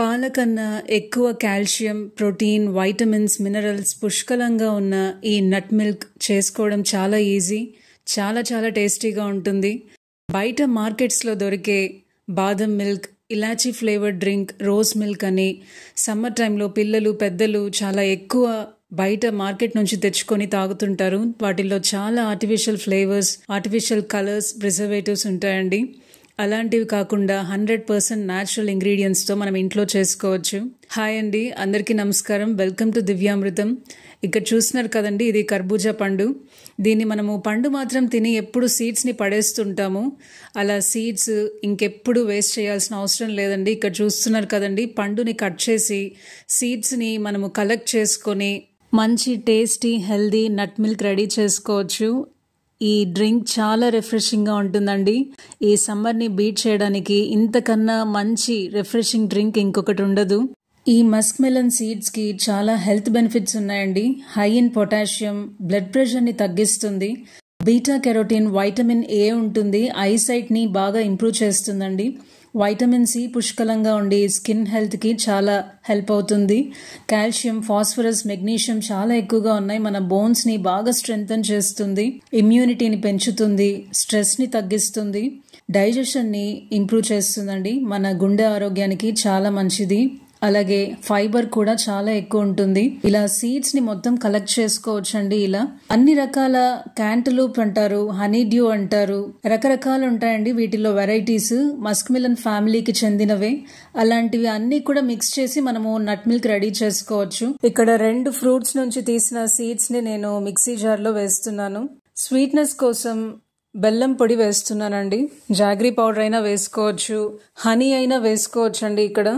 పాల కన్నా ఎక్కువ కాల్షియం, ప్రోటీన్, వైటమిన్స్, మినరల్స్ పుష్కలంగా ఉన్న ఈ నట్ మిల్క్ చేసుకోవడం చాలా ఈజీ. చాలా చాలా టేస్టీగా ఉంటుంది. బయట మార్కెట్స్లో దొరికే బాదం మిల్క్, ఇలాచీ ఫ్లేవర్డ్ డ్రింక్, రోజ్ మిల్క్ అని సమ్మర్ టైంలో పిల్లలు పెద్దలు చాలా ఎక్కువ బయట మార్కెట్ నుంచి తెచ్చుకొని తాగుతుంటారు. వాటిల్లో చాలా artificial flavours, artificial colours, preservatives ఉంటాయండి. అలాంటివి కాకుండా 100% న్యాచురల్ ఇంగ్రీడియంట్స్తో మనం ఇంట్లో చేసుకోవచ్చు. హాయ్ అండి, అందరికీ నమస్కారం. Welcome to Divyamrutham. ఇక్కడ చూస్తున్నారు కదండి, ఇది కర్బూజా పండు. దీన్ని మనము పండు మాత్రం తిని ఎప్పుడు సీడ్స్ని పడేస్తుంటాము. అలా సీడ్స్ ఇంకెప్పుడు వేస్ట్ చేయాల్సిన అవసరం లేదండి. ఇక్కడ చూస్తున్నారు కదండి, పండుని కట్ చేసి సీడ్స్ని మనము కలెక్ట్ చేసుకొని మంచి tasty healthy nut milk ready చేసుకోవచ్చు. ఈ డ్రింక్ చాలా రిఫ్రెషింగ్గా ఉంటుందండి. ఈ సమ్మర్ని బీట్ చేయడానికి ఇంతకన్నా మంచి రిఫ్రెషింగ్ డ్రింక్ ఇంకొకటి ఉండదు. ఈ మస్క్ మెలన్ సీడ్స్కి చాలా హెల్త్ బెనిఫిట్స్ ఉన్నాయండి. హై ఇన్ పొటాషియం, బ్లడ్ ప్రెషర్ని తగ్గిస్తుంది. బీటా కెరోటిన్, వైటమిన్ ఏ ఉంటుంది. ఐసైట్ని బాగా ఇంప్రూవ్ చేస్తుందండి. వైటమిన్ సి పుష్కలంగా ఉండి స్కిన్ హెల్త్కి చాలా హెల్ప్ అవుతుంది. కాల్షియం, ఫాస్ఫరస్, మెగ్నీషియం చాలా ఎక్కువగా ఉన్నాయి. మన బోన్స్ని బాగా స్ట్రెంగ్తన్ చేస్తుంది. ఇమ్యూనిటీని పెంచుతుంది. స్ట్రెస్ని తగ్గిస్తుంది. డైజెషన్ని ఇంప్రూవ్ చేస్తుందండి. మన గుండె ఆరోగ్యానికి చాలా మంచిది. అలాగే ఫైబర్ కూడా చాలా ఎక్కువ ఉంటుంది. ఇలా సీడ్స్ ని మొత్తం కలెక్ట్ చేసుకోవచ్చండి. ఇలా అన్ని రకాల క్యాంటలూప్ అంటారు, హనీ డ్యూ అంటారు, రకరకాలు ఉంటాయండి. వీటిలో వెరైటీస్ మస్క్ మిలన్ ఫ్యామిలీకి చెందినవే. అలాంటివి అన్ని కూడా మిక్స్ చేసి మనము నట్ మిల్క్ రెడీ చేసుకోవచ్చు. ఇక్కడ 2 ఫ్రూట్స్ నుంచి తీసిన సీడ్స్ ని నేను మిక్సీ జార్ లో వేస్తున్నాను. స్వీట్నెస్ కోసం బెల్లం పొడి వేస్తున్నానండి. జాగ్రీ పౌడర్ అయినా వేసుకోవచ్చు, హనీ అయినా వేసుకోవచ్చు అండి. ఇక్కడ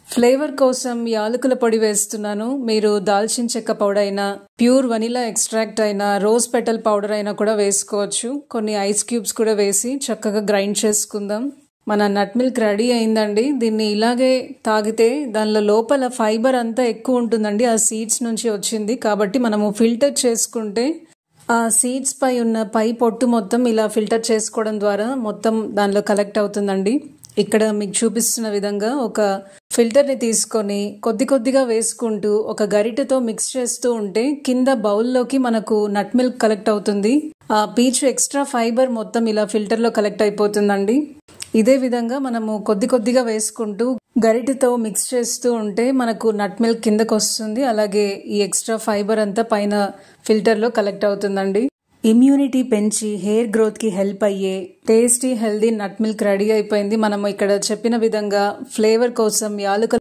ఫ్లేవర్ కోసం యాలకుల పొడి వేస్తున్నాను. మీరు దాల్చిన చెక్క పౌడర్ అయినా, ప్యూర్ వనిలా ఎక్స్ట్రాక్ట్ అయినా, రోజ్ పెటల్ పౌడర్ అయినా కూడా వేసుకోవచ్చు. కొన్ని ఐస్ క్యూబ్స్ కూడా వేసి చక్కగా గ్రైండ్ చేసుకుందాం. మన నట్ మిల్క్ రెడీ అయిందండి. దీన్ని ఇలాగే తాగితే దానిలో లోపల ఫైబర్ అంతా ఎక్కువ ఉంటుందండి. ఆ సీడ్స్ నుంచి వచ్చింది కాబట్టి మనము ఫిల్టర్ చేసుకుంటే ఆ సీడ్స్ పై ఉన్న పై పొట్టు మొత్తం ఇలా ఫిల్టర్ చేసుకోవడం ద్వారా మొత్తం దానిలో కలెక్ట్ అవుతుందండి. ఇక్కడ మీకు చూపిస్తున్న విధంగా ఒక ఫిల్టర్ని తీసుకొని కొద్ది కొద్దిగా వేసుకుంటూ ఒక గరిటెతో మిక్స్ చేస్తూ ఉంటే కింద బౌల్లోకి మనకు నట్ మిల్క్ కలెక్ట్ అవుతుంది. ఆ పీచు ఎక్స్ట్రా ఫైబర్ మొత్తం ఇలా ఫిల్టర్లో కలెక్ట్ అయిపోతుందండి. ఇదే విధంగా మనము కొద్ది కొద్దిగా వేసుకుంటూ గరిటెతో మిక్స్ చేస్తూ ఉంటే మనకు నట్ మిల్క్ కిందకు వస్తుంది. అలాగే ఈ ఎక్స్ట్రా ఫైబర్ అంతా పైన ఫిల్టర్లో కలెక్ట్ అవుతుందండి. ఇమ్యూనిటీ పెంచి హెయిర్ గ్రోత్కి హెల్ప్ అయ్యే tasty healthy nut milk ready అయిపోయింది. మనం ఇక్కడ చెప్పిన విధంగా ఫ్లేవర్ కోసం యాలకుల